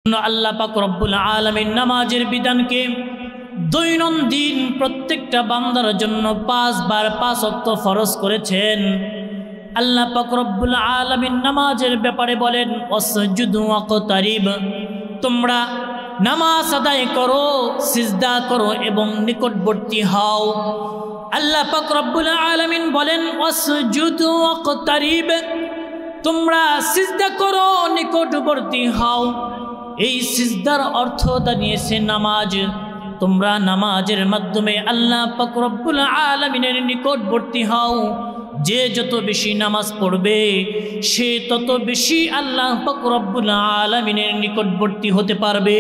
আল্লাহ পাক রব্বুল আলামিন নামাজের বিধানকে দৈনন্দিন প্রত্যেকটা বান্দার জন্য 5 বার 5 ওয়াক্ত ফরজ করেছেন। আল্লাহ পাক রব্বুল আলামিন নামাজের ব্যাপারে বলেন ওয়াসজুদু ওয়াকতারিব, তোমরা নামাজ আদায় করো, সিজদা করো এবং নিকটবর্তী হও। আল্লাহ পাক রব্বুল আলামিন বলেন ওয়াসজুদু ওয়াকতারিব, তোমরা সিজদা করো, নিকটবর্তী হও। এই সিজদার অর্থ দাঁড়িয়েছে নামাজ। তোমরা নামাজের মাধ্যমে আল্লাহ পাক রব্বুল আলামিনের নিকটবর্তী হও। যে যত বেশি নামাজ পড়বে সে তত বেশি আল্লাহ পাক রব্বুল আলামিনের নিকটবর্তী হতে পারবে।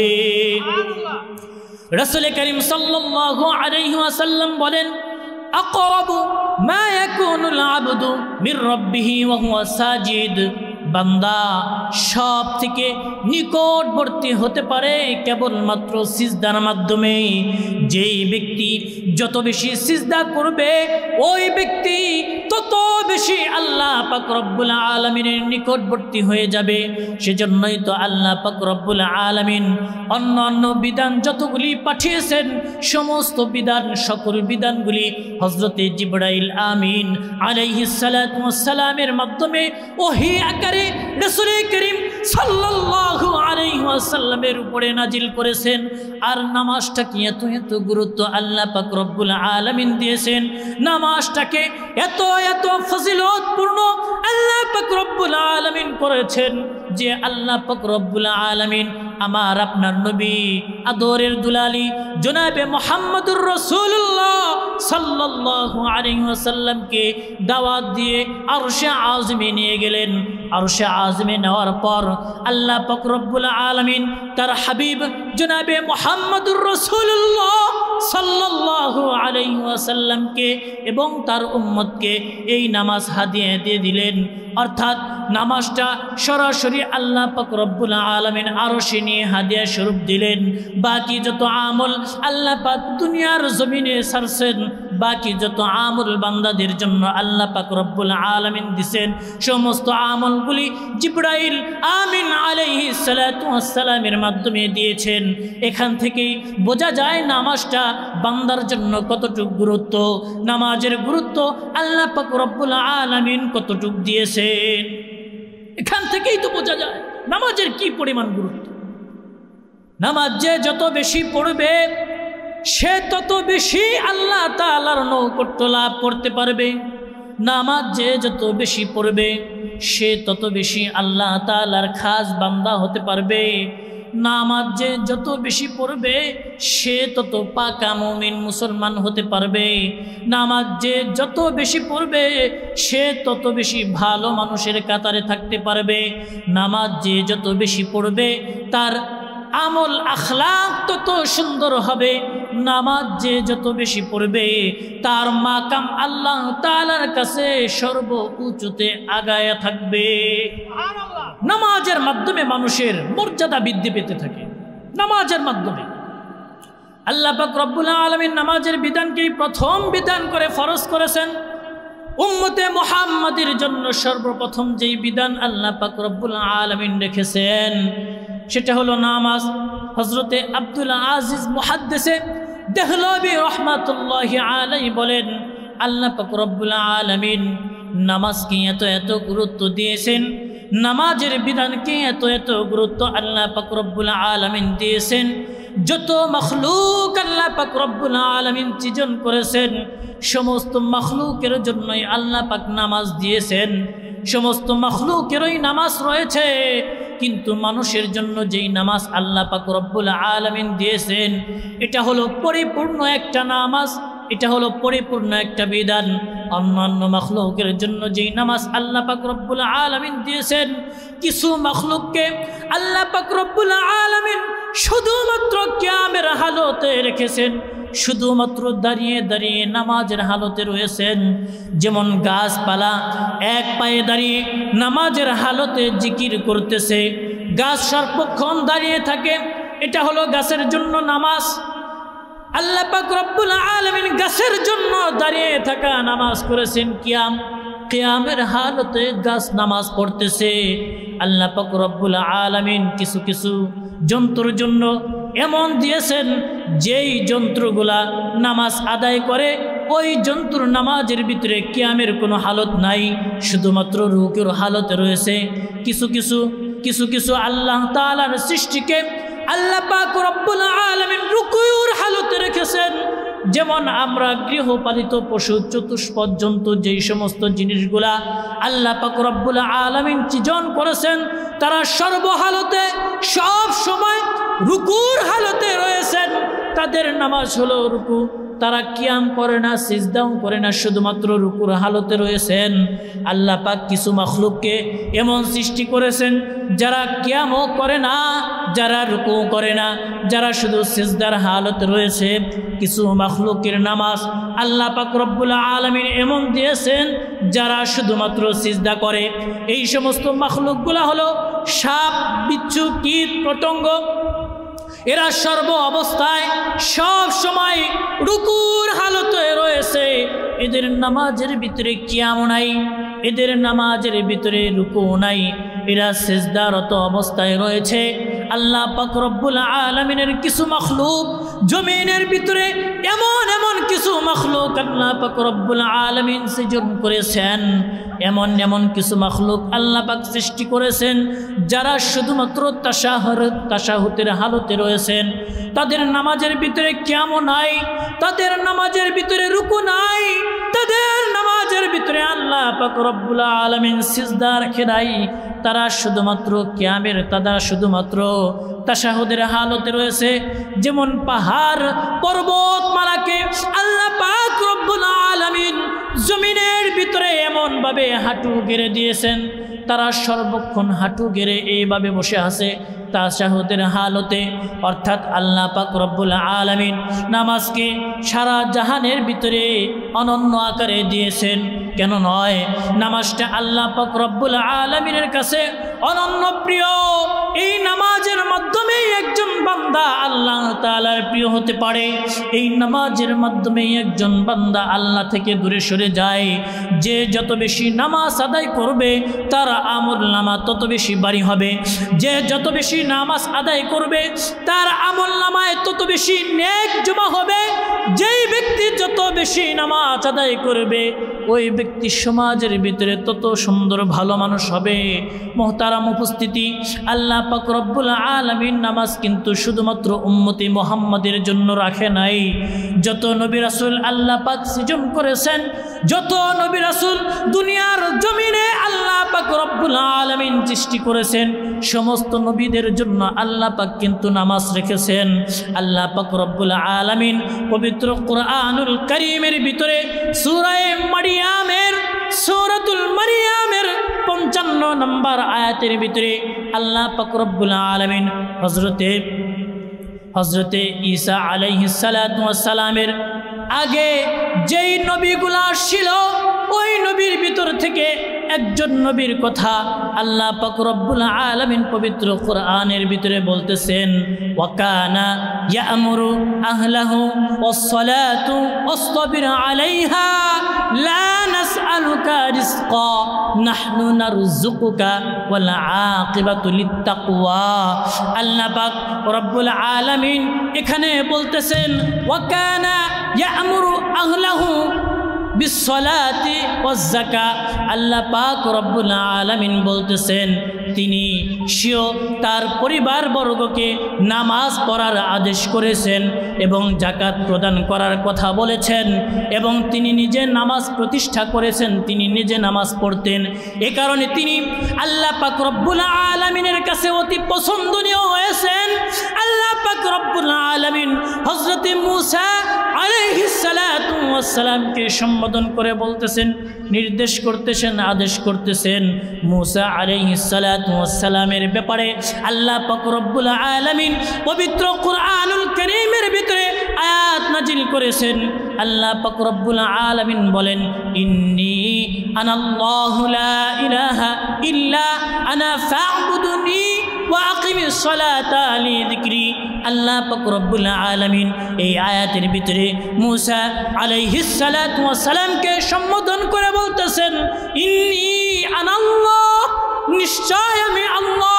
রাসূল করিম সাল্লাল্লাহু আলাইহি ওয়াসাল্লাম বলেন আকরাবু মা ইয়াকুনুল আবদু মির রাব্বিহি ওয়া হুয়া সাজিদ, বান্দা সব থেকে নিকটবর্তী হতে পারে কেবলমাত্র সিজদার মাধ্যমে। যেই ব্যক্তি যত বেশি সিজদা করবে ওই ব্যক্তি তত বেশি আল্লাহ পাক রব্বুল আলামিনের নিকটবর্তী হয়ে যাবে। সেজন্যই তো আল্লাহ পাক রব্বুল আলামিন অন্য বিধান যতগুলি পাঠিয়েছেন সমস্ত বিধান, সকল বিধানগুলি হযরতে জিবরাইল আমিন আলাইহিস সালাতু ওয়াস সালামের মাধ্যমে ওহী আকারে রাসূল করিম সাল্লাল্লাহু আলাইহি ওয়াসাল্লামের উপরে নাজিল করেছেন। আর নামাজটাকে এত গুরুত্ব আল্লাহ পাক রব্বুল আলামিন দিয়েছেন, নামাজটাকে এত ফজিলতপূর্ণ আল্লাহ পাক রব্বুল আলামিন করেছেন যে আল্লাহ পাক রব্বুল আলামিন আমার আপনার নবী আদরের দুলালি জনাবে মুহাম্মদুর রাসূলুল্লাহ সাল্লাল্লাহু আলাইহি ওয়াসাল্লামকে দাওয়াত দিয়ে আরশে আযমে নিয়ে গেলেন। আরশে আযমে নেওয়ার পর আল্লাহ পাক রব্বুল আলামিন তার হাবিব জনাবে মুহাম্মদুর রাসূলুল্লাহ সাল্লাল্লাহু আলাইহি ওয়াসাল্লামকে এবং তার উম্মতকে এই নামাজ হাদিয়া দিয়ে দিলেন। অর্থাৎ নামাজটা সরাসরি আল্লাহ পাক রব্বুল আলামিন আরশে নিয়ে হাদিয়া স্বরূপ দিলেন। বাকি যত আমল আল্লাহ পাক দুনিয়ার জমিনে ছাড়ছেন, বাকি যত আমল বান্দাদের জন্য আল্লাহ পাক রব্বুল আলামিন দিছেন, সমস্ত আমলগুলি জিবরাইল আমিন আলাইহিস সালাতু ওয়াস সালামের মাধ্যমে দিয়েছেন। এখান থেকেই বোঝা যায় নামাজটা বান্দার জন্য কতটুকু গুরুত্ব, নামাজের গুরুত্ব আল্লাহ পাক রব্বুল আলামিন কতটুকু দিয়েছেন। এখান থেকেই তো বোঝা যায় নামাজের কি পরিমাণ গুরুত্ব। নামাজ যে যত বেশি পড়বে সে তত বেশি আল্লাহ তাআলার নৈকট্য লাভ করতে পারবে। নামাজ যে যত বেশি পড়বে সে তত বেশি আল্লাহ তাআলার খাস বান্দা হতে পারবে। নামাজ যে যত বেশি পড়বে সে তত পাকা মুমিন মুসলমান হতে পারবে। নামাজ যে যত বেশি পড়বে সে তত বেশি ভালো মানুষের কাতারে থাকতে পারবে। নামাজ যে যত বেশি পড়বে তার আমল আখলাক তত সুন্দর হবে। নামাজ যে যত বেশি পড়বে তার মাকাম আল্লাহ তাআলার কাছে সর্ব উঁচুতে আগায়া থাকবে। নামাজের মাধ্যমে মানুষের মর্যাদা বৃদ্ধি পেতে থাকে। নামাজের মাধ্যমে আল্লাহ পাক রব্বুল আলামিন নামাজের বিধানকে প্রথম বিধান করে ফরজ করেছেন। উম্মতে মুহাম্মাদের জন্য সর্বপ্রথম যেই বিধান আল্লাহ পাক রব্বুল আলামিন রেখেছেন সেটা হলো নামাজ। হযরতে আব্দুল আজিজ মুহাদ্দিসে দেহলভী রাহমাতুল্লাহি আলাইহি বলেন আল্লাহ পাক রব্বুল আলামিন নামাজকে এত গুরুত্ব দিয়েছেন, নামাজের বিধানকে এত গুরুত্ব আল্লাহ পাক রব্বুল আলামিন দিয়েছেন। যত মখলুক আল্লাহ পাক রব্বুল আলামিন সৃজন করেছেন সমস্ত মখলুকের জন্যই আল্লাহ পাক নামাজ দিয়েছেন। সমস্ত মখলুকেরই নামাজ রয়েছে, কিন্তু মানুষের জন্য যেই নামাজ আল্লাহ পাক রব্বুল আলামিন দিয়েছেন এটা হলো পরিপূর্ণ একটা নামাজ, এটা হলো পরিপূর্ণ একটা বিধান। অন্যান্য মখলুকের জন্য যেই নামাজ আল্লাহ পাক রব্বুল আলামিন দিয়েছেন কিছু মখলুককে আল্লাহ পাক রব্বুল আলামিন শুধুমাত্র কিয়ামের হালতে রেখেছেন, শুধুমাত্র দাঁড়িয়ে নামাজের হালতে রয়েছেন। যেমন গাছপালা এক পায়ে দাঁড়িয়ে নামাজের হালতে জিকির করতেছে, গাছ সর্বক্ষণ দাঁড়িয়ে থাকে, এটা হলো গাছের জন্য নামাজ। আল্লাহ পাক রব্বুল আলামিন গাছের জন্য দাঁড়িয়ে থাকা নামাজ করেছেন কিয়াম। কিয়ামের হালতে গাছ নামাজ পড়তেছে। আল্লাহ পাক রব্বুল আলামিন কিছু কিছু যন্ত্রের জন্য এমন দিয়েছেন যেই যন্ত্রগুলা নামাজ আদায় করে ওই যন্ত্র নামাজের ভিতরে কিয়ামের কোনো হালত নাই, শুধুমাত্র রুকুর হালতে রয়েছে। কিছু কিছু আল্লাহ তাআলার সৃষ্টিকে আল্লাহ পাক রব্বুল আলামিন রুকুর হালতে রেখেছেন। যেমন আমরা গৃহপালিত পশু চতুষ্পদ জন্তু যেই সমস্ত জিনিসগুলা আল্লাহ পাক রব্বুল আলামিন সৃজন করেছেন, তারা সর্বহালতে সব সময় রুকুর হালতে রয়েছেন। তাদের নামাজ হলো রুকু, তারা কিয়াম করে না, সিজদাও করে না, শুধুমাত্র রুকুর হালতে রয়েছেন। আল্লাহ পাক কিছু মাখলুককে এমন সৃষ্টি করেছেন যারা কিয়ামও করে না, যারা রুকু করে না, যারা শুধু সিজদার হালতে রয়েছে। কিছু মাখলুকের নামাজ আল্লাহ পাক রব্বুল আলামিন এমন দিয়েছেন যারা শুধুমাত্র সিজদা করে। এই সমস্ত মাখলুকগুলা হলো সাপ, বিচ্ছু, কীট, পতঙ্গ। এরা সর্ব অবস্থায় সব সময় রুকুর হালতে রয়েছে। এদের নামাজের ভিতরে কিয়াম নাই, এদের নামাজের ভিতরে রুকু নাই, এরা সিজদারত অবস্থায় রয়েছে। আল্লাহ পাক রব্বুল আলামিনের কিছু মাখলুক জমিনের ভিতরে এমন কিছু মাখলুক আল্লাহ পাক রব্বুল আলামিন সৃজন করেছেন। এমন কিছু মাখলুক আল্লাহ পাক সৃষ্টি করেছেন যারা শুধুমাত্র তাশাহুদের হালতে রয়েছেন। তাদের নামাজের ভিতরে কিয়াম নাই, তাদের নামাজের ভিতরে রুকু নাই, তাদের নামাজের ভিতরে আল্লাহ পাক রব্বুল আলামিন সিজদা রাখে নাই। তারা শুধুমাত্র কিয়ামের, তারা শুধুমাত্র তাশাহুদের হালতে রয়েছে। যেমন পাহাড় পর্বতমালাকে আল্লাহ পাক রব্বুল আলামিন জমিনের ভিতরে এমনভাবে হাঁটু গেড়ে দিয়েছেন, তারা সর্বক্ষণ হাঁটু গেড়ে এইভাবে বসে আছে তাশাহুদের হালতে। অর্থাৎ আল্লাহ পাক রব্বুল আলামিন নামাজকে সারা জাহানের ভিতরে অনন্য আকারে দিয়েছেন। কেন নয়, নামাজটা আল্লাহ পাক রব্বুল আলামিনের কাছে অনন্য প্রিয়। এই নামাজের মাধ্যমে একজন বান্দা আল্লাহ তাআলার প্রিয় হতে পারে। এই নামাজের মাধ্যমে একজন বান্দা আল্লাহ থেকে দূরে সরে যায়। যে যত বেশি নামাজ আদায় করবে তার আমলনামা তত বেশি ভারী হবে। যে যত বেশি নামাজ আদায় করবে তার আমলনামায় তত বেশি নেক জমা হবে। যেই ব্যক্তি যত বেশি নামাজ আদায় করবে ওই ব্যক্তি সমাজের ভিতরে তত সুন্দর ভালো মানুষ হবে। মুহতারাম উপস্থিতি, আল্লাহ পাক রব্বুল আলামিন নামাজ কিন্তু শুধুমাত্র উম্মতি মুহাম্মাদের জন্য রাখে নাই। যত নবী রাসূল আল্লাহ পাক সৃজন করেছেন, যত নবী রাসূল দুনিয়ার জমিনে আল্লাহ পাক রব্বুল আলামিন সৃষ্টি করেছেন, সমস্ত নবীদের জন্য আল্লাহ পাক কিন্তু নামাজ রেখেছেন। আল্লাহ পাক রব্বুল আলামিন পবিত্র কুরআনুল কারীমের ভিতরে সূরাতুল মারিয়ামের 55 নম্বর আয়াতের ভিতরে আল্লাহ পাক রব্বুল আলামিন হযরতে ঈসা আলাইহিস সালাতু ওয়াস সালামের আগে যেই নবীগুলা ছিল ওই নবীর ভিতর থেকে একজন নবীর কথা আল্লাহ পাক রব্বুল আলামিন পবিত্র কোরআনের ভিতরে বলতেছেন, ওয়াকানা ইয়ামুরু আহলাহু ওয়াস-সালাতু ওয়াস-সাবির আলাইহা লা নাসআলুকা রিজকা নাহনু নারযুকুকা ওয়াল আকিবাতু লিত-তাকওয়া। আল্লাহ পাক রব্বুল আলামিন এখানে বলতেছেন ওয়াকানা ইয়ামুরু আহলাহু বিসসালাতি ওয়াজ-যাকা। আল্লাহ পাক রব্বুল আলামিন বলতেছেন তিনি স্বীয় তার পরিবারবর্গকে নামাজ পড়ার আদেশ করেছেন এবং যাকাত প্রদান করার কথা বলেছেন এবং তিনি নিজে নামাজ প্রতিষ্ঠা করেছেন, তিনি নিজে নামাজ পড়তেন। এ কারণে তিনি আল্লাহ পাক রব্বুল আলামিনের কাছে অতি পছন্দনীয় হয়েছেন। আল্লাহ পাক রব্বুল আলামিন হযরত মূসা আলাইহিস সালাতু ওয়াস সালামকে সম্বোধন করে বলতেছেন, নির্দেশ করতেছেন, আদেশ করতেছেন মূসা আলাইহিস সালাতু ওয়াস সালামের ব্যাপারে। আল্লাহ পাক রব্বুল আলামিন পবিত্র কুরআনুল কারীমের ভিতরে আয়াত নাজিল করেছেন। আল্লাহ পাক রব্বুল আলামিন বলেন, ইন্নী আনাল্লাহু লা ইলাহা ইল্লা আনা ফা'বুদুনি ওয়া আকিমিস সালাতা লিযিকরি। আল্লাহ পাক রব্বুল আলামিন এই আয়াতের ভিতরে মূসা আলাইহিস সালাতু ওয়াস সালামকে সম্বোধন করে বলতেছেন, ইন্নী আনাল্লাহ, নিশ্চয় আমি আল্লাহ,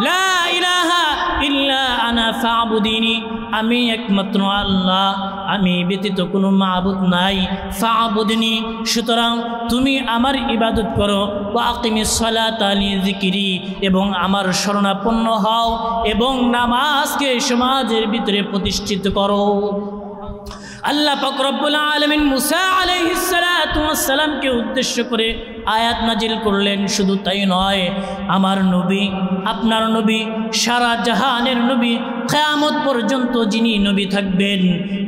লা ইলাহা ইল্লা আনা ফা'বুদিনি, আমি একমাত্র আল্লাহ, আমি ব্যতীত কোনো মাবুদ নাই। ফা'বুদিনি, সুতরাং তুমি আমার ইবাদত করো। ওয়া আকিমিস সালাতা লিযিকরি, এবং আমার শরণাপন্ন হও এবং নামাজকে সমাজের ভিতরে প্রতিষ্ঠিত করো। আল্লাহ পাক রব্বুল আলামিন মুসা আলাইহিস সালাতু ওয়াস সালামকে উদ্দেশ্য করে আয়াত নাজিল করলেন। শুধু তাই নয়, আমার নবী, আপনার নবী, সারা জাহানের নবী, কিয়ামত পর্যন্ত যিনি নবী থাকবেন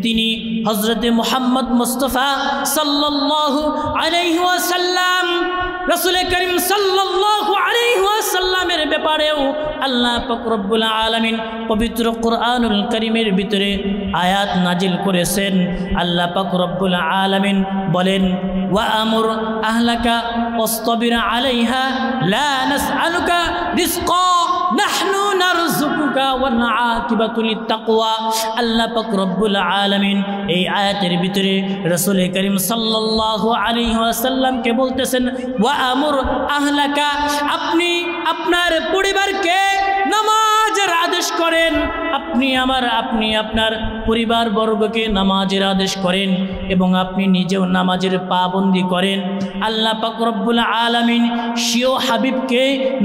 তিনি হযরতে মুহাম্মদ মুস্তাফা সাল্লাল্লাহু আলাইহি ওয়াসাল্লাম। রাসূল করিম সাল্লাল্লাহু আলাইহি ওয়াসাল্লামের ব্যাপারেও আল্লাহ পাক রব্বুল আলামিন পবিত্র কোরআনুল কারীমের ভিতরে আয়াত নাজিল করেছেন। আল্লাহ পাক রব্বুল আলামিন বলেন, ওয়া আমুর আহলাকা ওয়াসতাবির আলাইহা লা নাসআলুকা রিজকা নাহনু নারযুকুকা ওয়াল আকিবাতু লিত্তাকওয়া। আল্লাহ পাক রব্বুল আলামিন এই আয়াতের ভিতরে রাসূল করিম সাল্লাল্লাহু আলাইহি ওয়াসাল্লামকে বলতেছেন, ওয়া আমুর আহলাকা, আপনি আপনার পরিবারকে নামাজের আদেশ করেন। আপনি আপনার পরিবার বর্গকে নামাজের আদেশ করেন এবং আপনি নিজেও নামাজের পাবন্দি করেন। আল্লাহ পাক রব্বুল আলামিন স্বীয় হাবিবকে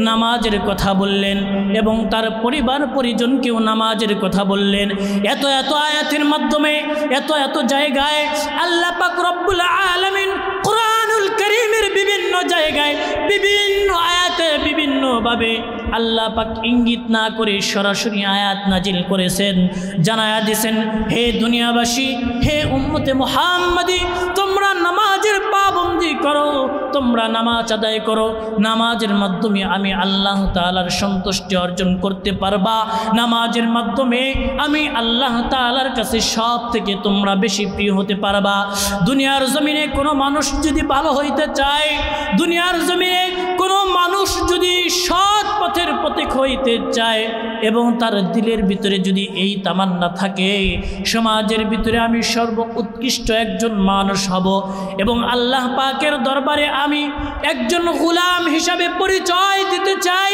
নামাজের কথা বললেন এবং তার পরিবার পরিজনকেও নামাজের কথা বললেন। এত এত আয়াতের মাধ্যমে এত জায়গায় আল্লাহ পাক রব্বুল আলামিন কোরআনুল কারীমের বিভিন্ন জায়গায় বিভিন্ন আয়াতে বিভিন্নভাবে আল্লাহ পাক ইঙ্গিত না করে সরাসরি আয়াত নাজিল করেছেন, জানায়া দিয়েছেন, হে দুনিয়াবাসী, হে উম্মতে মুহাম্মাদি, তোমরা নামাজের পাবন্দি করো, তোমরা নামাজ আদায় করো। নামাজের মাধ্যমে আমি আল্লাহ তাআলার সন্তুষ্টি অর্জন করতে পারবা। নামাজের মাধ্যমে আমি আল্লাহ তাআলার কাছে সব থেকে তোমরা বেশি প্রিয় হতে পারবা। দুনিয়ার জমিনে কোনো মানুষ যদি ভালো হইতে চায়, দুনিয়ার জমিনে কোনো মানুষ যদি সৎ পথের পথিক হইতে চায় এবং তার দিলের ভিতরে যদি এই তামান্না থাকে, সমাজের ভিতরে আমি সর্ব উৎকৃষ্ট একজন মানুষ হব এবং আল্লাহ পাকের দরবারে আমি একজন গোলাম হিসাবে পরিচয় দিতে চাই,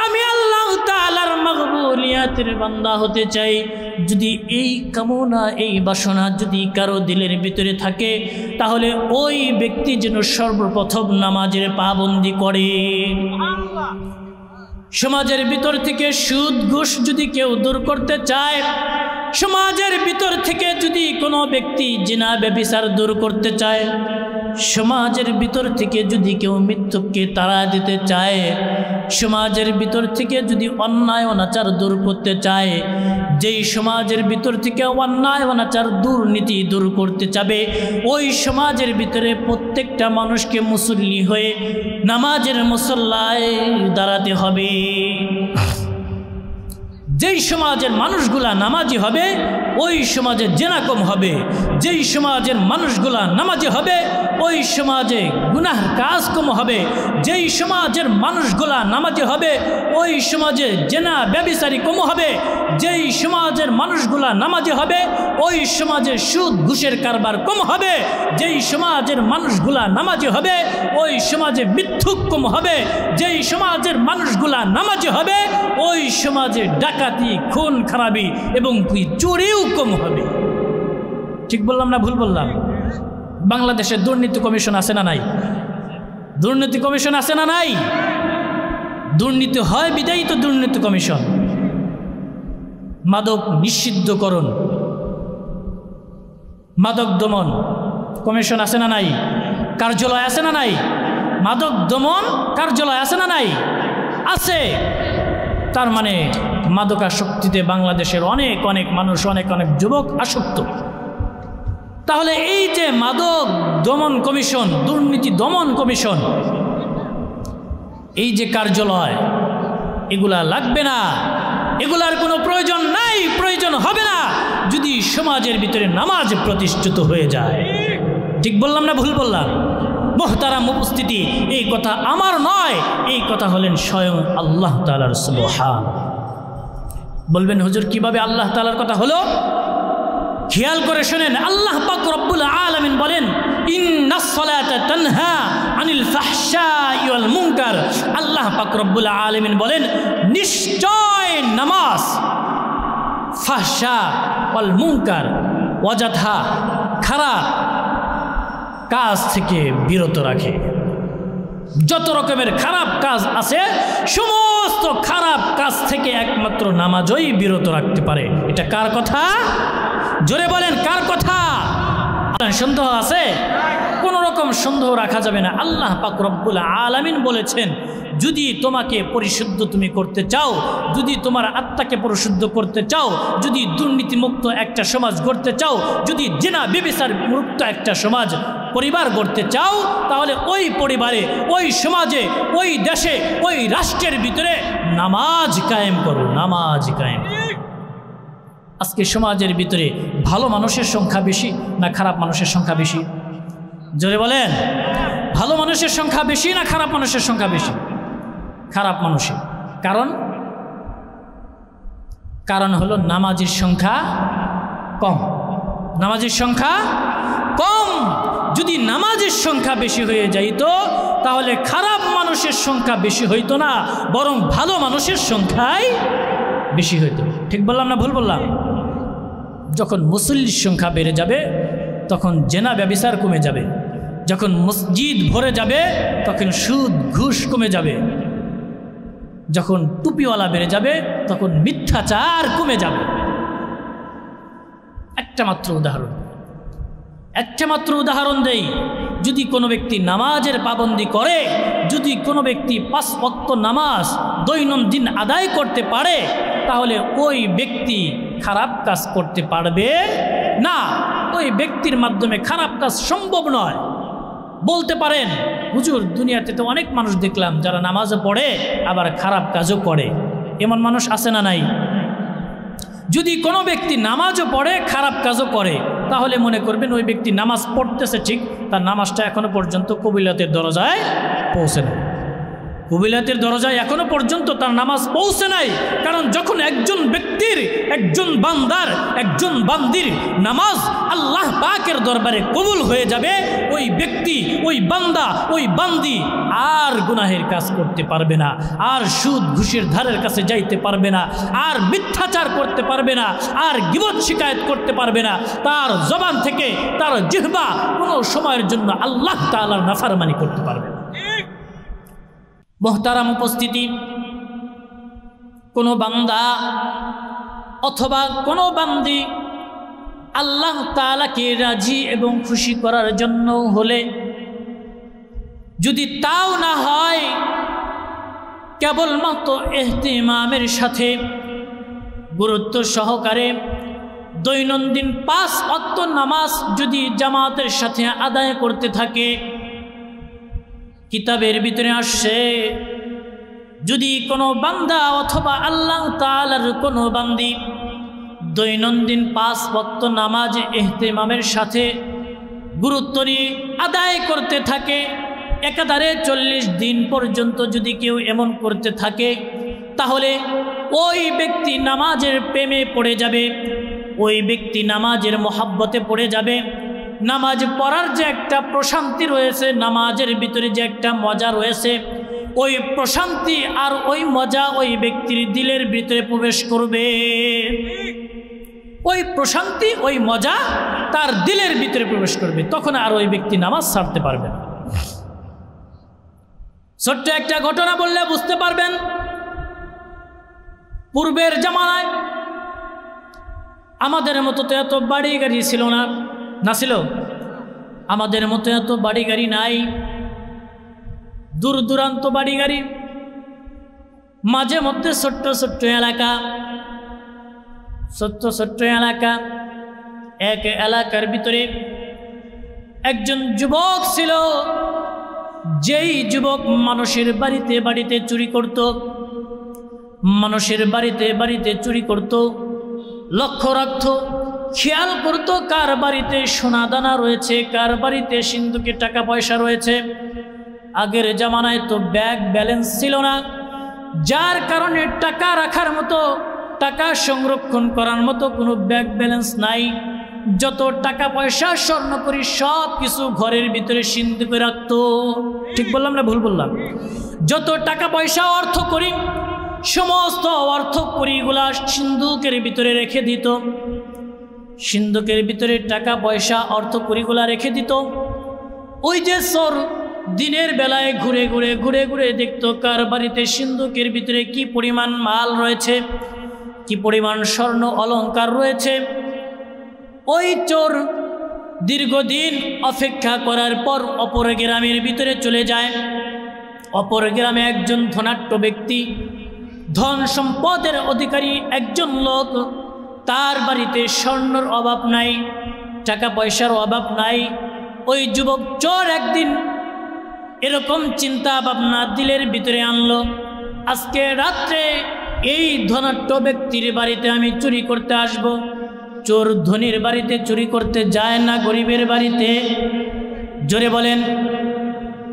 আমি আল্লাহ তাআলার মাকবুলিয়াতের বান্দা হতে চাই, যদি এই কামনা এই বাসনা যদি কারো দিলের ভিতরে থাকে, তাহলে ওই ব্যক্তি যেন সর্বপ্রথম নামাজের পাবন্দি করে। সমাজের ভিতর থেকে সুদ ঘুষ যদি কেউ দূর করতে চায়, সমাজের ভিতর থেকে যদি কোনো ব্যক্তি জিনা ব্যভিচার দূর করতে চায়, সমাজের ভিতর থেকে যদি কেউ মৃত্যুকে তাড়া দিতে চায়, সমাজের ভিতর থেকে যদি অন্যায় অনাচার দূর করতে চায়, যেই সমাজের ভিতর থেকে অন্যায় অনাচার দুর্নীতি দূর করতে চাবে, ওই সমাজের ভিতরে প্রত্যেকটা মানুষকে মুসল্লি হয়ে নামাজের মুসল্লায় দাঁড়াতে হবে। যেই সমাজের মানুষগুলা নামাজি হবে ওই সমাজে জেনা কম হবে, যেই সমাজের মানুষগুলা নামাজি হবে ওই সমাজে গুনাহ কাজ কম হবে, যেই সমাজের মানুষগুলা নামাজি হবে ওই সমাজে জেনা ব্যভিচারী কম হবে, যেই সমাজের মানুষগুলা নামাজি হবে ওই সমাজে সুদ ঘুষের কারবার কম হবে, যেই সমাজের মানুষগুলা নামাজি হবে ওই সমাজে মিথ্যুক কম হবে, যেই সমাজের মানুষগুলা নামাজি হবে ওই সমাজে ডাকাতি খুন খারাপি এবং চুরিও কম হবে। ঠিক বললাম না ভুল বললাম? বাংলাদেশে দুর্নীতি কমিশন আছে না নাই? দুর্নীতি কমিশন আছে না নাই? দুর্নীতি হয় বিদায়ী তো দুর্নীতি কমিশন। মাদক নিষিদ্ধকরণ, মাদক দমন কমিশন আছে না নাই? কার্যালয় আছে না নাই? মাদক দমন কার্যালয় আছে না নাই? আছে। তার মানে মাদকাসক্তিতে বাংলাদেশের অনেক অনেক মানুষ, অনেক অনেক যুবক আসক্ত। তাহলে এই যে মাদক দমন কমিশন, দুর্নীতি দমন কমিশন, এই যে কার্যালয়, এগুলা লাগবে না, এগুলার কোনো প্রয়োজন নাই, প্রয়োজন হবে না যদি সমাজের ভিতরে নামাজ প্রতিষ্ঠিত হয়ে যায়। ঠিক বললাম না ভুল বললাম? মুহতারাম উপস্থিতি, এই কথা আমার নয়, এই কথা হলেন স্বয়ং আল্লাহ তাআলার সুবহান। বলবেন হুজুর কিভাবে আল্লাহ তাআলার কথা হলো? খেয়াল করে শুনেন, আল্লাহ পাক রব্বুল আলামিন বলেন, ইন্নাস সালাতা তানহা আনিল ফাহশাই ওয়াল মুনকার। আল্লাহ পাক রব্বুল আলামিন বলেন নিশ্চয় নামাজ ফাহশা ওয়াল মুনকার ওয়াজাথা খারাপ কাজ থেকে বিরত রাখে। যত রকমের খারাপ কাজ আছে সমস্ত খারাপ কাজ থেকে একমাত্র নামাজই বিরত রাখতে পারে। এটা কার কথা? জোরে বলেন কার কথা? সন্দেহ আছে? কোনো রকম সন্দেহ রাখা যাবে না। আল্লাহ পাক রব্বুল আলামিন বলেছেন যদি তোমাকে পরিশুদ্ধ তুমি করতে চাও, যদি তোমার আত্মাকে পরিশুদ্ধ করতে চাও, যদি দুর্নীতিমুক্ত একটা সমাজ গড়তে চাও, যদি জিনা ব্যভিচার মুক্ত একটা সমাজ পরিবার গড়তে চাও, তাহলে ওই পরিবারে, ওই সমাজে, ওই দেশে, ওই রাষ্ট্রের ভিতরে নামাজ কায়েম করো, নামাজ কায়েম। আজকে সমাজের ভিতরে ভালো মানুষের সংখ্যা বেশি না খারাপ মানুষের সংখ্যা বেশি? জোরে বলেন, ভালো মানুষের সংখ্যা বেশি না খারাপ মানুষের সংখ্যা বেশি? খারাপ মানুষের। কারণ হলো নামাজের সংখ্যা কম, নামাজের সংখ্যা কম। যদি নামাজের সংখ্যা বেশি হয়ে যাইত তাহলে খারাপ মানুষের সংখ্যা বেশি হইতো না, বরং ভালো মানুষের সংখ্যাই বেশি হইতো। ঠিক বললাম না ভুল বললাম? যখন মুসল্লির সংখ্যা বেড়ে যাবে তখন জেনা ব্যভিচার কমে যাবে, যখন মসজিদ ভরে যাবে তখন সুদ ঘুষ কমে যাবে, যখন টুপিওয়ালা বেড়ে যাবে তখন মিথ্যাচার কমে যাবে। একটা মাত্র উদাহরণ দেই। যদি কোনো ব্যক্তি নামাজের পাবন্দি করে, যদি কোনো ব্যক্তি 5 ওয়াক্ত নামাজ দৈনন্দিন আদায় করতে পারে, তাহলে ওই ব্যক্তি খারাপ কাজ করতে পারবে না। ওই ব্যক্তির মাধ্যমে খারাপ কাজ সম্ভব নয়। বলতে পারেন হুজুর দুনিয়াতে তো অনেক মানুষ দেখলাম যারা নামাজও পড়ে আবার খারাপ কাজও করে, এমন মানুষ আছে না নাই? যদি কোনো ব্যক্তি নামাজও পড়ে খারাপ কাজও করে, তাহলে মনে করবেন ওই ব্যক্তি নামাজ পড়তেছে ঠিক, তার নামাজটা এখনো পর্যন্ত কবিলাতের দরজায় পৌঁছে নাই। কবিলাতের দরজায় এখনো পর্যন্ত তার নামাজ পৌঁছে নাই। কারণ যখন একজন ব্যক্তির, একজন বান্দার, একজন বান্দির নামাজ আল্লাহ পাকের দরবারে কবুল হয়ে যাবে, ওই ব্যক্তি, ওই বান্দা, ওই বান্দি আর গুনাহের কাজ করতে পারবে না, আর সুদ ঘুষের ধারের কাছে যাইতে পারবে না, আর মিথ্যাচার করতে পারবে না, আর গীবত শিকায়েত করতে পারবে না। তার জবান থেকে, তার জিহ্বা কোনো সময়ের জন্য আল্লাহ তাআলার নাফরমানি করতে পারবে না। মুহতারাম উপস্থিতি, কোনো বান্দা অথবা কোনো বান্দি আল্লাহ তাআলাকে রাজি এবং খুশি করার জন্য হলে, যদি তাও না হয় কেবলমাত্র ইহতিমামের সাথে গুরুত্ব সহকারে দৈনন্দিন 5 ওয়াক্ত নামাজ যদি জামাতের সাথে আদায় করতে থাকে, কিতাবের ভিতরে আসছে যদি কোনো বান্দা অথবা আল্লাহ তাআলার কোনো বান্দি দৈনন্দিন 5 ওয়াক্ত নামাজ ইহতিমামের সাথে গুরুত্ব নিয়ে আদায় করতে থাকে, একাধারে 40 দিন পর্যন্ত যদি কেউ এমন করতে থাকে, তাহলে ওই ব্যক্তি নামাজের প্রেমে পড়ে যাবে, ওই ব্যক্তি নামাজের মহাব্বতে পড়ে যাবে। নামাজ পড়ার যে একটা প্রশান্তি রয়েছে, নামাজের ভিতরে যে একটা মজা রয়েছে, ওই প্রশান্তি আর ওই মজা ওই ব্যক্তির দিলের ভিতরে প্রবেশ করবে। ওই প্রশান্তি, ওই মজা তার দিলের ভিতরে প্রবেশ করবে, তখন আর ওই ব্যক্তি নামাজ ছাড়তে পারবে না। ছোট্ট একটা ঘটনা বললে বুঝতে পারবেন। পূর্বের জামানায় আমাদের মতো তো এত বাড়ি গাড়ি ছিল না, না ছিল? আমাদের মতো এত বাড়ি গাড়ি নাই, দূর দূরান্ত বাড়ি গাড়ি, মাঝে মধ্যে ছোট্ট ছোট্ট এলাকা, ছোট্ট ছোট্ট এলাকা। এক এলাকার ভিতরে একজন যুবক ছিল, যেই যুবক মানুষের বাড়িতে বাড়িতে চুরি করত, মানুষের বাড়িতে বাড়িতে চুরি করত, লক্ষ্য রাখত, খেয়াল করত কার বাড়িতে সোনা দানা রয়েছে, কার বাড়িতে সিন্ধুকে টাকা পয়সা রয়েছে। আগের জামানায় তো ব্যাংক ব্যালেন্স ছিল না, যার কারণে টাকা রাখার মতো, টাকা সংরক্ষণ করার মতো কোনো ব্যাংক ব্যালেন্স নাই। যত টাকা পয়সা স্বর্ণ করি সব কিছু ঘরের ভিতরে সিন্ধুকে রাখত। ঠিক বললাম না ভুল বললাম? যত টাকা পয়সা অর্থ করি সমস্ত অর্থ করিগুলা সিন্ধুকের ভিতরে রেখে দিত। সিন্ধুকের ভিতরে টাকা পয়সা অর্থ করিগুলা রেখে দিত। ওই যে চোর দিনের বেলায় ঘুরে ঘুরে ঘুরে ঘুরে দেখতো কার বাড়িতে সিন্ধুকের ভিতরে কি পরিমাণ মাল রয়েছে, কি পরিমাণ স্বর্ণ অলংকার রয়েছে। ওই চোর দীর্ঘদিন অপেক্ষা করার পর অপর গ্রামের ভিতরে চলে যায়। অপর গ্রামে একজন ধনাঢ্য ব্যক্তি, ধন সম্পদের অধিকারী একজন লোক, তার বাড়িতে স্বর্ণর অভাব নাই, টাকা পয়সার অভাব নাই। ওই যুবক চোর একদিন এরকম চিন্তা ভাবনা দিলের ভিতরে আনলো, আজকে রাত্রে এই ধনাঢ্য ব্যক্তির বাড়িতে আমি চুরি করতে আসব। চোর ধনীর বাড়িতে চুরি করতে যায় না গরিবের বাড়িতে? জোরে বলেন,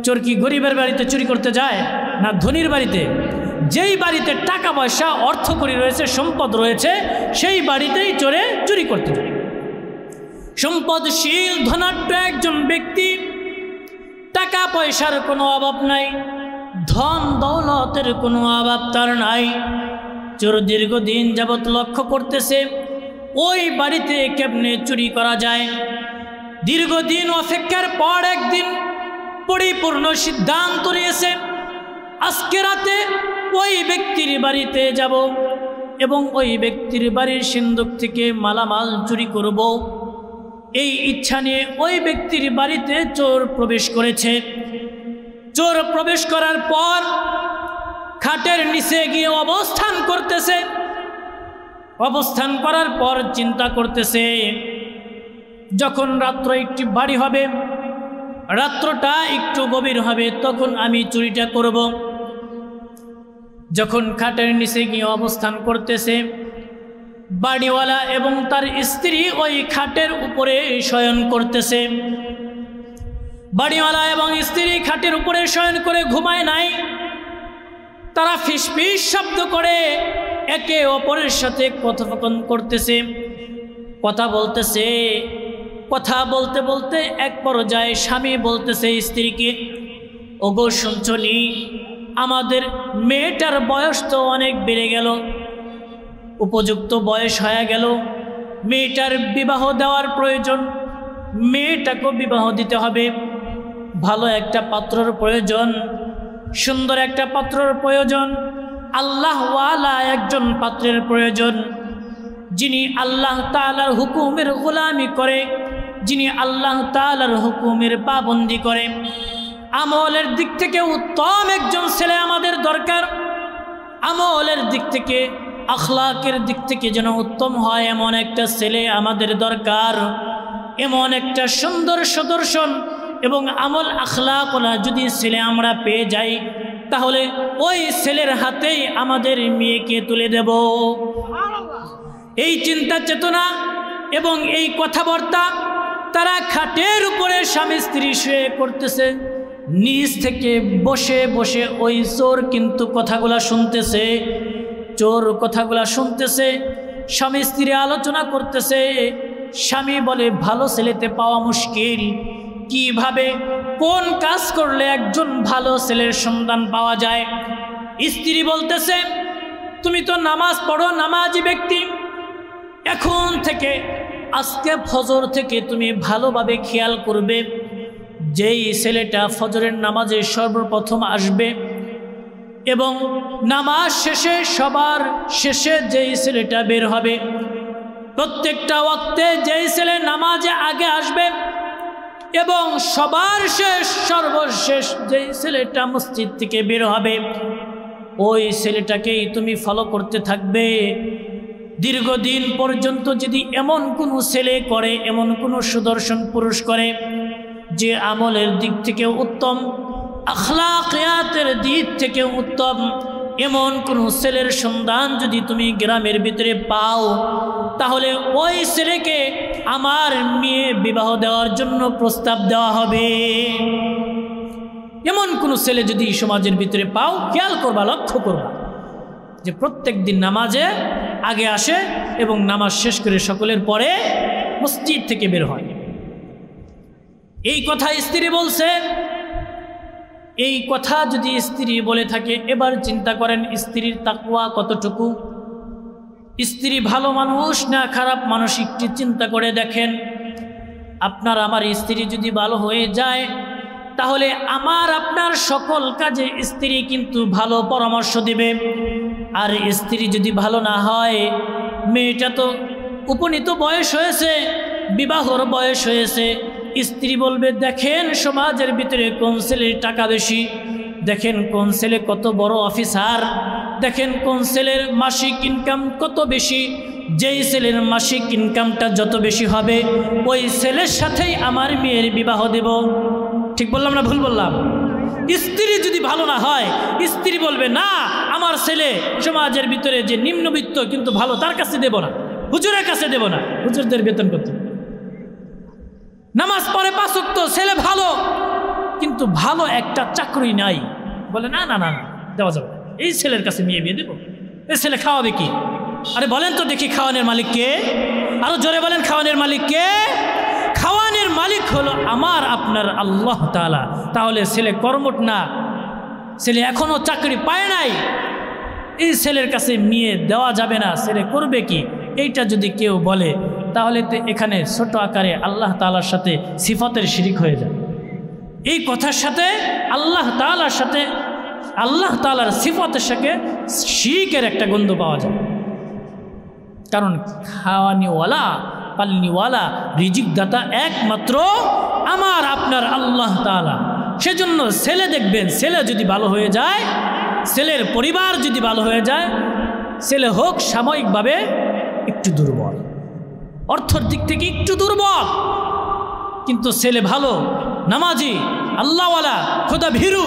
চোর কি গরিবের বাড়িতে চুরি করতে যায় না ধনীর বাড়িতে? যেই বাড়িতে টাকা পয়সা অর্থকরী রয়েছে, সম্পদ রয়েছে, সেই বাড়িতেই চোরে চুরি করতে যায়। সম্পদশীল ধনাঢ্য একজন ব্যক্তি, টাকা পয়সার কোনো অভাব নাই, ধন দৌলতের কোনো অভাব তার নাই। চোর দীর্ঘদিন যাবৎ লক্ষ্য করতেছে ওই বাড়িতে কেমনে চুরি করা যায়। দীর্ঘদিন অপেক্ষার পর একদিন পরিপূর্ণ সিদ্ধান্ত নিয়েছে, আজকে রাতে ওই ব্যক্তির বাড়িতে যাব এবং ওই ব্যক্তির বাড়ির সিন্ধুক থেকে মালামাল চুরি করব। এই ইচ্ছা নিয়ে ওই ব্যক্তির বাড়িতে চোর প্রবেশ করেছে। চোর প্রবেশ করার পর খাটের নিচে গিয়ে অবস্থান করতেছে। অবস্থান করার পর চিন্তা করতেছে, যখন রাত্র একটি বাড়ি হবে, রাত্রটা একটু গভীর হবে, তখন আমি চুরিটা করব। যখন খাটের নিচে গিয়ে অবস্থান করতেছে, বাড়িওয়ালা এবং তার স্ত্রী ওই খাটের উপরে শয়ন করতেছে। বাড়িওয়ালা এবং স্ত্রী খাটের উপরে শয়ন করে ঘুমায় নাই, তারা ফিসফিস শব্দ করে একে অপরের সাথে কথোপকথন করতেছে, কথা বলতেছে। কথা বলতে বলতে এক পর্যায়ে স্বামী বলতেছে স্ত্রীকে, ওগো শুনছনি, আমাদের মেয়েটার বয়স তো অনেক বেড়ে গেল, উপযুক্ত বয়স হয়ে গেল, মেয়েটার বিবাহ দেওয়ার প্রয়োজন, মেয়েটাকেও বিবাহ দিতে হবে, ভালো একটা পাত্রর প্রয়োজন, সুন্দর একটা পাত্রর প্রয়োজন, আল্লাহওয়ালা একজন পাত্রের প্রয়োজন, যিনি আল্লাহ তাআলার হুকুমের গোলামি করে, যিনি আল্লাহ তাআলার হুকুমের পাবন্দি করে। আমলের দিক থেকে উত্তম একজন ছেলে আমাদের দরকার, আমলের দিক থেকে, আখলাকের দিক থেকে যেন উত্তম হয় এমন একটা ছেলে আমাদের দরকার। এমন একটা সুন্দর সুদর্শন এবং আমল আখলাকওয়ালা যদি ছেলে আমরা পেয়ে যাই, তাহলে ওই ছেলের হাতেই আমাদের মেয়েকে তুলে দেব। এই চিন্তা চেতনা এবং এই কথাবার্তা তারা খাটের উপরে স্বামী স্ত্রী শুয়ে করতেছে। নিচ থেকে বসে বসে ওই চোর কিন্তু কথাগুলা শুনতেছে। চোর কথাগুলা শুনতেছে, স্বামী স্ত্রী আলোচনা করতেছে। স্বামী বলে, ভালো ছেলেতে পাওয়া মুশকিল, কিভাবে কোন কাজ করলে একজন ভালো ছেলের সন্ধান পাওয়া যায়। স্ত্রী বলতেছে, তুমি তো নামাজ পড়ো, নামাজি ব্যক্তি, এখন থেকে আজকে ফজর থেকে তুমি ভালোভাবে খেয়াল করবে, যেই ছেলেটা ফজরের নামাজে সর্বপ্রথম আসবে এবং নামাজ শেষে সবার শেষে যেই ছেলেটা বের হবে, প্রত্যেকটা ওয়াক্তে যেই ছেলে নামাজে আগে আসবে এবং সবার শেষ সর্বশেষ যেই ছেলেটা মসজিদ থেকে বের হবে, ওই ছেলেটাকেই তুমি ফলো করতে থাকবে। দীর্ঘদিন পর্যন্ত যদি এমন কোনো ছেলে করে, এমন কোনো সুদর্শন পুরুষ করে যে আমলের দিক থেকে উত্তম, আখলাকিয়াতের দিক থেকে উত্তম, এমন কোনো ছেলের সন্ধান যদি তুমি গ্রামের ভিতরে পাও, তাহলে ওই ছেলেকে আমার মেয়ে বিবাহ দেওয়ার জন্য প্রস্তাব দেওয়া হবে। এমন কোনো ছেলে যদি সমাজের ভিতরে পাও, খেয়াল করবা, লক্ষ্য করবা যে প্রত্যেক দিন নামাজে আগে আসে এবং নামাজ শেষ করে সকলের পরে মসজিদ থেকে বের হয়। এই কথা স্ত্রী বলছে। এই কথা যদি স্ত্রী বলে থাকে, এবার চিন্তা করেন স্ত্রীর তাকওয়া কতটুকু, স্ত্রী ভালো মানুষ না খারাপ মানুষ, একটু চিন্তা করে দেখেন। আপনার আমার স্ত্রী যদি ভালো হয়ে যায়, তাহলে আমার আপনার সকল কাজে স্ত্রী কিন্তু ভালো পরামর্শ দিবে। আর স্ত্রী যদি ভালো না হয়, মেয়েটা তো উপনীত বয়স হয়েছে, বিবাহর বয়স হয়েছে, স্ত্রী বলবে দেখেন সমাজের ভিতরে কোন ছেলের টাকা বেশি, দেখেন কোন ছেলে কত বড় অফিসার, দেখেন কোন ছেলের মাসিক ইনকাম কত বেশি। যেই ছেলের মাসিক ইনকামটা যত বেশি হবে, ওই ছেলের সাথেই আমার মেয়ের বিবাহ দেব। ঠিক বললাম না ভুল বললাম? স্ত্রী যদি ভালো না হয়, স্ত্রী বলবে না আমার ছেলে সমাজের ভিতরে যে নিম্নবিত্ত কিন্তু ভালো, তার কাছে দেব না, হুজুরের কাছে দেব না, হুজুরদের বেতন করতে, নামাজ পড়ে 5 ওয়াক্ত, ছেলে ভালো কিন্তু ভালো একটা চাকরি নাই, বলে না না না দেওয়া যাবে, এই ছেলের কাছে মেয়ে বিয়ে দেবো, এই ছেলে খাওয়াবে কি? আরে বলেন তো দেখি খাওয়ানোর মালিক কে? আরো জোরে বলেন খাওয়ানোর মালিক কে? খাওয়ানোর মালিক হলো আমার আপনার আল্লাহ তাআলা। তাহলে ছেলে কর্মঠ না, ছেলে এখনো চাকরি পায় নাই, এই ছেলের কাছে মেয়ে দেওয়া যাবে না, ছেলে করবে কি? এইটা যদি কেউ বলে, তাহলে তো এখানে ছোট আকারে আল্লাহ তাআলার সাথে সিফাতের শিরিক হয়ে যায়। এই কথার সাথে আল্লাহ তাআলার সাথে, আল্লাহ তাআলার সিফাতের সাথে শিরিকের একটা গন্ধ পাওয়া যায়। কারণ খাওয়ানিওয়ালা, পালনিওয়ালা, রিজিক দাতা একমাত্র আমার আপনার আল্লাহ তাআলা। সেজন্য ছেলে দেখবেন, ছেলে যদি ভালো হয়ে যায়, ছেলের পরিবার যদি ভালো হয়ে যায়, ছেলে হোক সাময়িকভাবে একটু দুর্বল, অর্থের দিক থেকে একটু দুর্বল, কিন্তু ছেলে ভালো, নামাজি, আল্লাহওয়ালা, খোদা ভীরু,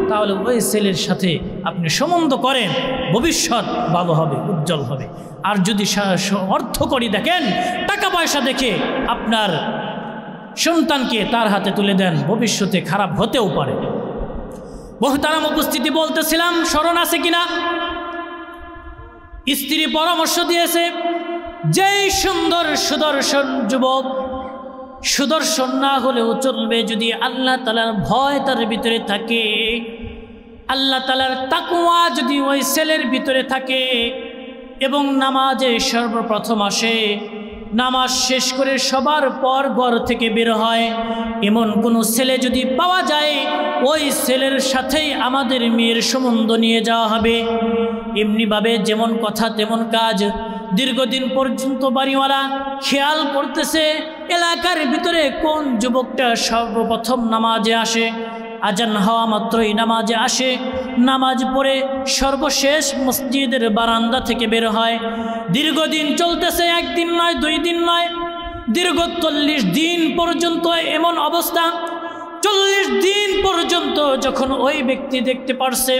তাহলে ওই ছেলের সাথে আপনি সম্বন্ধ করেন, ভবিষ্যৎ ভালো হবে, উজ্জ্বল হবে। আর যদি অর্থ করি দেখেন, টাকা পয়সা দেখে আপনার সন্তানকে তার হাতে তুলে দেন, ভবিষ্যতে খারাপ হতেও পারে। মুহতারাম উপস্থিতি, বলতেছিলাম স্মরণ আছে কিনা, স্ত্রী পরামর্শ দিয়েছে, যেই সুন্দর সুদর্শন যুবক, সুদর্শন না হলেও চলবে যদি আল্লাহ তাআলার ভয় তার ভিতরে থাকে, আল্লাহ তাআলার তাকওয়া যদি ওই ছেলের ভিতরে থাকে, এবং নামাজে সর্বপ্রথম আসে, নামাজ শেষ করে সবার পর ঘর থেকে বের হয়, এমন কোনো ছেলে যদি পাওয়া যায়, ওই ছেলের সাথেই আমাদের মেয়ের সম্বন্ধ নিয়ে যাওয়া হবে। এমনিভাবে যেমন কথা তেমন কাজ। দীর্ঘদিন পর্যন্ত বাড়িওয়ালা খেয়াল করতেছে এলাকার ভিতরে কোন যুবকটা সর্বপ্রথম নামাজে আসে, আজান হওয়া মাত্রই নামাজে আসে, নামাজ পড়ে সর্বশেষ মসজিদের বারান্দা থেকে বের হয়। দীর্ঘদিন চলতেছে, 1 দিন নয় 2 দিন নয়, দীর্ঘ 40 দিন পর্যন্ত এমন অবস্থা। 40 দিন পর্যন্ত যখন ওই ব্যক্তি দেখতে পারছে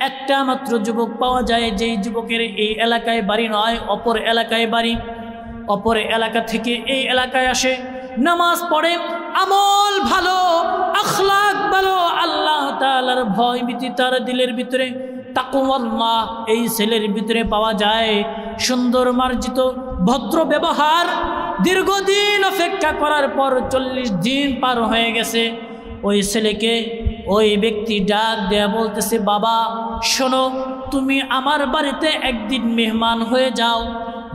একটা মাত্র যুবক পাওয়া যায়, যেই যুবকের এই এলাকায় বাড়ি নয়, অপর এলাকায় বাড়ি, অপর এলাকা থেকে এই এলাকায় আসে, নামাজ পড়ে, আমল ভালো, আখলাক ভালো, আল্লাহ তাআলার ভয় ভীতি তার দিলের ভিতরে, তাকওয়াল্লাহ এই ছেলের ভিতরে পাওয়া যায়, সুন্দর মার্জিত ভদ্র ব্যবহার। দীর্ঘদিন অপেক্ষা করার পর 40 দিন পার হয়ে গেছে, ওই ছেলেকে ওই ব্যক্তি ডাক দেয়া বলতেছে, বাবা শোনো, তুমি আমার বাড়িতে একদিন মেহমান হয়ে যাও।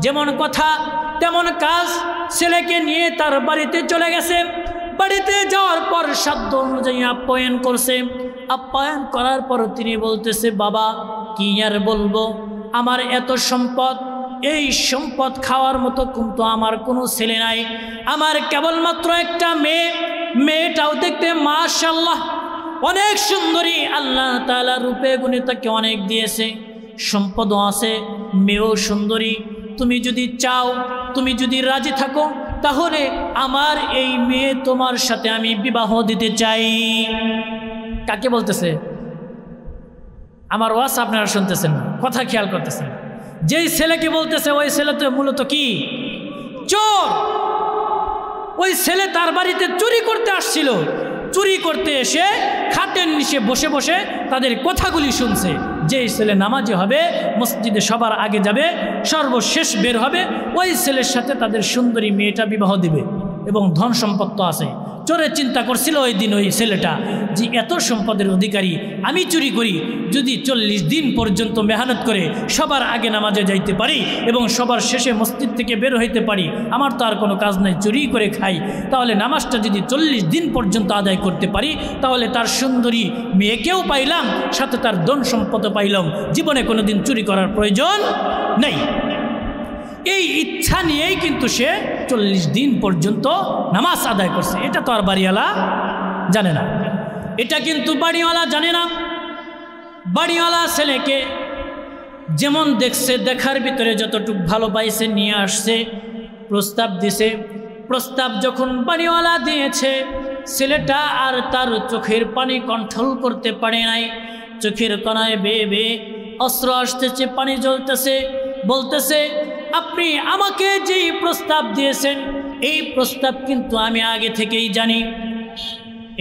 যেমন কথা তেমন কাজ, ছেলেকে নিয়ে তার বাড়িতে চলে গেছে। বাড়িতে যাওয়ার পর সাধ্য অনুযায়ী আপ্যায়ন করছে। আপ্যায়ন করার পর তিনি বলতেছে, বাবা কি আর বলবো, আমার এত সম্পদ, এই সম্পদ খাওয়ার মতো কিন্তু আমার কোনো ছেলে নাই, আমার কেবলমাত্র একটা মেয়ে, মেয়েটাও দেখতে মাশাআল্লাহ অনেক সুন্দরী, আল্লাহ তাআলা রূপে গুণে তাকে অনেক দিয়েছে, সম্পদও আছে, মেয়েও সুন্দরী। তুমি যদি চাও, তুমি যদি রাজি থাকো, তাহলে আমার এই মেয়ে তোমার সাথে আমি বিবাহ দিতে চাই। কাকে বলতেছে? আমার ওয়াজ আপনারা শুনতেছেন না, কথা খেয়াল করতেছেন। যেই ছেলেকে বলতেছে ওই ছেলে তো মূলত কি? চোর। ওই ছেলে তার বাড়িতে চুরি করতে আসছিল, চুরি করতে এসে খাটের নিচে বসে বসে তাদের কথাগুলি শুনছে, যেই ছেলে নামাজি হবে মসজিদে সবার আগে যাবে, সর্বশেষ বের হবে, ওই ছেলের সাথে তাদের সুন্দরী মেয়েটা বিবাহ দিবে। এবং ধন সম্পদ তো আছে। চোরে চিন্তা করছিল ওই দিন ওই ছেলেটা যে এত সম্পদের অধিকারী, আমি চুরি করি, যদি 40 দিন পর্যন্ত মেহনত করে সবার আগে নামাজে যাইতে পারি এবং সবার শেষে মসজিদ থেকে বের হইতে পারি, আমার তো আর কোনো কাজ নাই, চুরি করে খাই, তাহলে নামাজটা যদি 40 দিন পর্যন্ত আদায় করতে পারি তাহলে তার সুন্দরী মেয়েকেও পাইলাম, সাথে তার ধন সম্পদও পাইলাম, জীবনে কোনো দিন চুরি করার প্রয়োজন নেই। এই ইচ্ছা নিয়েই কিন্তু সে 40 দিন পর্যন্ত নামাজ আদায় করছে। এটা তো আর বাড়িওয়ালা জানে না, এটা কিন্তু বাড়িওয়ালা জানে না। বাড়িওয়ালা ছেলেকে যেমন দেখছে, দেখার ভিতরে যতটুকু ভালো পাইছে নিয়ে আসছে, প্রস্তাব দিছে। প্রস্তাব যখন বাড়িওয়ালা দিয়েছে, ছেলেটা আর তার চোখের পানি কন্ট্রোল করতে পারে নাই। চোখের কোণায় বেয়ে বেয়ে অস্ত্র আসতেছে, পানি জ্বলতেছে, বলতেছে, আপনি আমাকে যেই প্রস্তাব দিয়েছেন এই প্রস্তাব কিন্তু আমি আগে থেকেই জানি,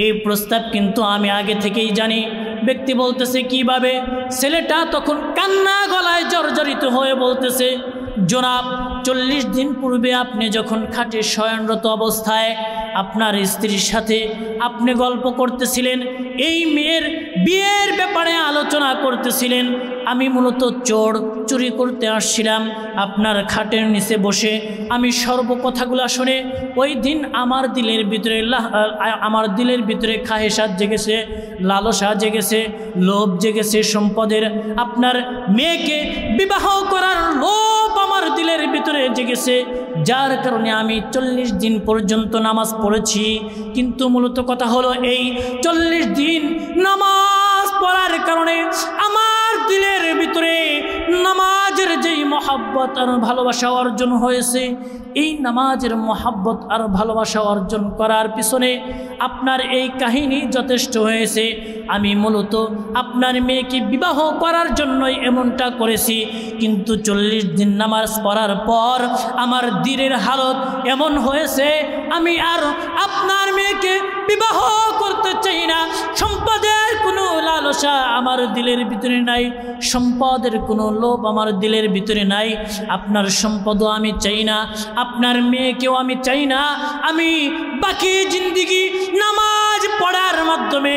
এই প্রস্তাব কিন্তু আমি আগে থেকেই জানি। ব্যক্তি বলতেছে কিভাবে? ছেলেটা তখন কান্না গলায় জর্জরিত হয়ে বলতেছে, জনাব 40 দিন পূর্বে আপনি যখন খাটে শয়নরত অবস্থায় আপনার স্ত্রীর সাথে আপনি গল্প করতেছিলেন, এই মেয়ের বিয়ের ব্যাপারে আলোচনা করতেছিলেন, আমি মূলত চোর, চুরি করতে আসছিলাম, আপনার খাটের নিচে বসে আমি সর্বকথাগুলো শুনে ওই দিন আমার দিলের ভিতরে খাহেসাত জেগেছে, লালসা জেগেছে, লোভ জেগেছে সম্পদের। আপনার মেয়েকে বিবাহ করার লোভ আমার দিলের ভিতরে জেগেছে, যার কারণে আমি 40 দিন পর্যন্ত নামাজ পড়েছি। কিন্তু মূলত কথা হলো এই 40 দিন নামাজ পড়ার কারণে আমার দিলের ভিতরে নামাজের যেই মহাব্বত আর ভালোবাসা অর্জন হয়েছে, এই নামাজের মহাব্বত আর ভালোবাসা অর্জন করার পিছনে আপনার এই কাহিনী যথেষ্ট হয়েছে। আমি মূলত আপনার মেয়েকে বিবাহ করার জন্যই এমনটা করেছি। কিন্তু 40 দিন নামাজ পড়ার পর আমার দিলের হালত এমন হয়েছে, আমি আর আপনার মেয়েকে বিবাহ করতে চাই না। সম্পদের কোনো লালসা আমার দিলের ভিতরে নাই, সম্পদের কোনো লোভ আমার দিলের ভিতরে নাই, আপনার সম্পদও আমি চাই না, আপনার মেয়েকেও আমি চাই না। আমি বাকি জিন্দেগি নামাজ পড়ার মাধ্যমে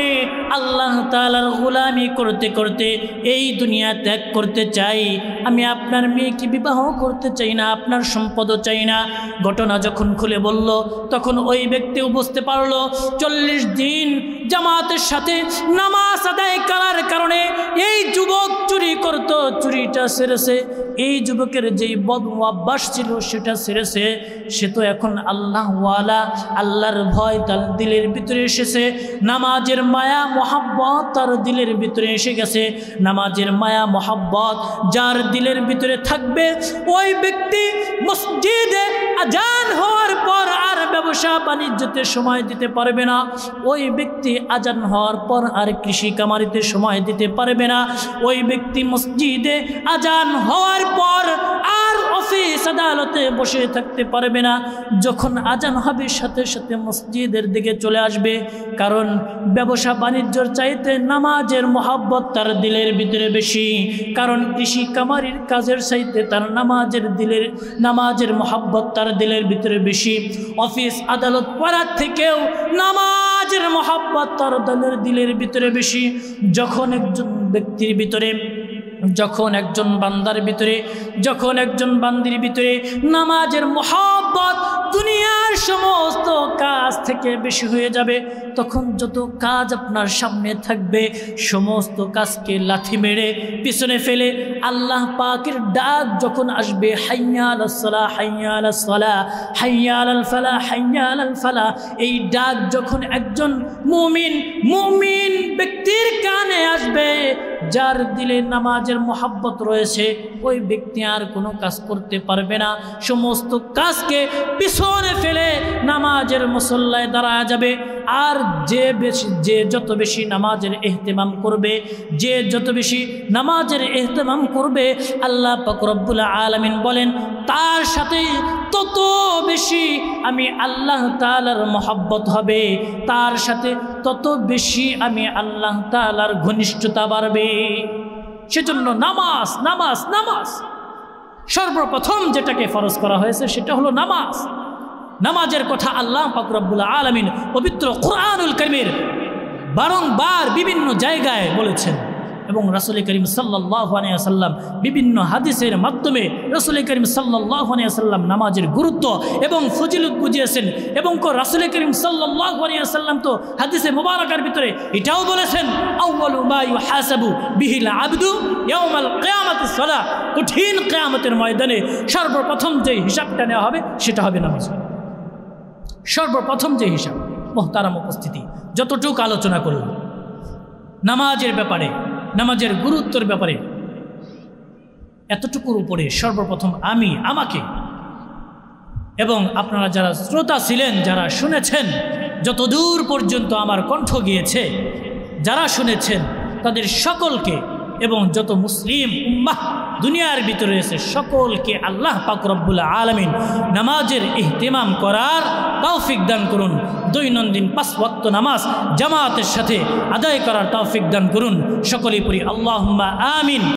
আল্লাহ তাআলার গোলামি করতে করতে এই দুনিয়া ত্যাগ করতে চাই। আমি আপনার মেয়েকে বিবাহ করতে চাই না, আপনার সম্পদও চাই না। ঘটনা যখন খুলে বলল তখন ওই ব্যক্তিও বুঝতে পারলো 40 দিন জামাতের সাথে নামাজ আদায় করার কারণে এই যুবক চুরি করত, চুরিটা সেরেছে। এই যুবকের যেই বদ অভ্যাস ছিল সেটা সেরেছে। সে তো এখন আল্লাহওয়ালা, আল্লাহর ভয় তার দিলের ভিতরে এসেছে, নামাজের মায়া মহাব্বত তার দিলের ভিতরে এসে গেছে। নামাজের মায়া মহাব্বত যার দিলের ভিতরে থাকবে, ওই ব্যক্তি মসজিদে আজান হওয়ার পর আর ব্যবসা বাণিজ্যতে সময় দিতে পারবে না। ওই ব্যক্তি আজান হওয়ার পর আর কৃষি কামারিতে সময় দিতে পারবে না। ওই ব্যক্তি মসজিদে আজান হওয়ার পর আর অফিস আদালতে বসে থাকতে পারবে না। যখন আজান হবে সাথে সাথে মসজিদের দিকে চলে আসবে, কারণ ব্যবসা বাণিজ্যর চাইতে নামাজের মহাব্বত তার দিলের ভিতরে বেশি। কারণ কৃষি কামারির কাজের চাইতে তার নামাজের মহাব্বত তার দিলের ভিতরে বেশি। অফিস আদালত পড়ার থেকেও নামাজের মহাব্বত তার দিলের ভিতরে বেশি। যখন একজন ব্যক্তির ভিতরে, যখন একজন বান্দার ভিতরে, যখন একজন বান্দির ভিতরে নামাজের মহব্বত দুনিয়ার সমস্ত কাজ থেকে বেশি হয়ে যাবে, তখন যত কাজ আপনার সামনে থাকবে সমস্ত কাজকে লাথি মেরে পিছনে ফেলে আল্লাহ পাকের ডাক যখন আসবে, হাইয়া আলাস সালাহ, হাইয়া আলাস সালাহ, হাইয়া আলাল ফালাহ, হাইয়া আলাল ফালাহ, এই ডাক যখন একজন মুমিন ব্যক্তির কানে আসবে, যার দিলে নামাজের মহাব্বত রয়েছে, ওই ব্যক্তি আর কোনো কাজ করতে পারবে না। সমস্ত কাজকে পিছনে ফেলে নামাজের মুসল্লায় দাঁড়া যাবে। আর যে যত বেশি নামাজের ইহতিমাম করবে, যে যত বেশি নামাজের ইহতিমাম করবে, আল্লাহ পাক রব্বুল আলামিন বলেন তার সাথে তত বেশি আমি আল্লাহ তাআলার মহব্বত হবে, তার সাথে তত বেশি আমি আল্লাহ তাআলার ঘনিষ্ঠতা বাড়বে। সেজন্য নামাজ নামাজ নামাজ সর্বপ্রথম যেটাকে ফরজ করা হয়েছে সেটা হলো নামাজ। নামাজের কথা আল্লাহ পাক রব্বুল আলামিন পবিত্র কুরআনুল কারীমের বারংবার বিভিন্ন জায়গায় বলেছেন এবং রাসূল করিম সাল্লাল্লাহু আলাইহি ওয়াসাল্লাম বিভিন্ন হাদিসের মাধ্যমে রাসূল করিম সাল্লাল্লাহু আলাইহি ওয়াসাল্লাম নামাজের গুরুত্ব এবং ফজিলত বুঝিয়েছেন। এবং রাসূল করিম সাল্লাল্লাহু আলাইহি ওয়াসাল্লাম তো হাদিসে মুবারাকার ভিতরে এটাও বলেছেন, আউয়ালু মা ইউহাসাবু বিহিল আবদু ইয়াউমাল কিয়ামাতিস সালাহ, কঠিন কিয়ামতের ময়দানে সর্বপ্রথম যে হিসাবটা নেওয়া হবে সেটা হবে নামাজ। সর্বপ্রথম যে হিসাব। মুহতারাম উপস্থিতি, যতটুকু আলোচনা করলাম নামাজের ব্যাপারে, নামাজের গুরুত্বের ব্যাপারে, এতটুকুর উপরে সর্বপ্রথম আমাকে এবং আপনারা যারা শ্রোতা ছিলেন, যারা শুনেছেন, যতদূর পর্যন্ত আমার কণ্ঠ গিয়েছে, যারা শুনেছেন তাদের সকলকে এবং যত মুসলিম উম্মাহ দুনিয়ার ভিতরে রয়েছে সকলকে আল্লাহ পাক রব্বুল আলামিন নামাজের ইহতিমাম করার তৌফিক দান করুন। দৈনন্দিন 5 ওয়াক্ত নামাজ জামাতের সাথে আদায় করার তৌফিক দান করুন। সকলেই পড়ি আল্লাহুম্মা আমিন।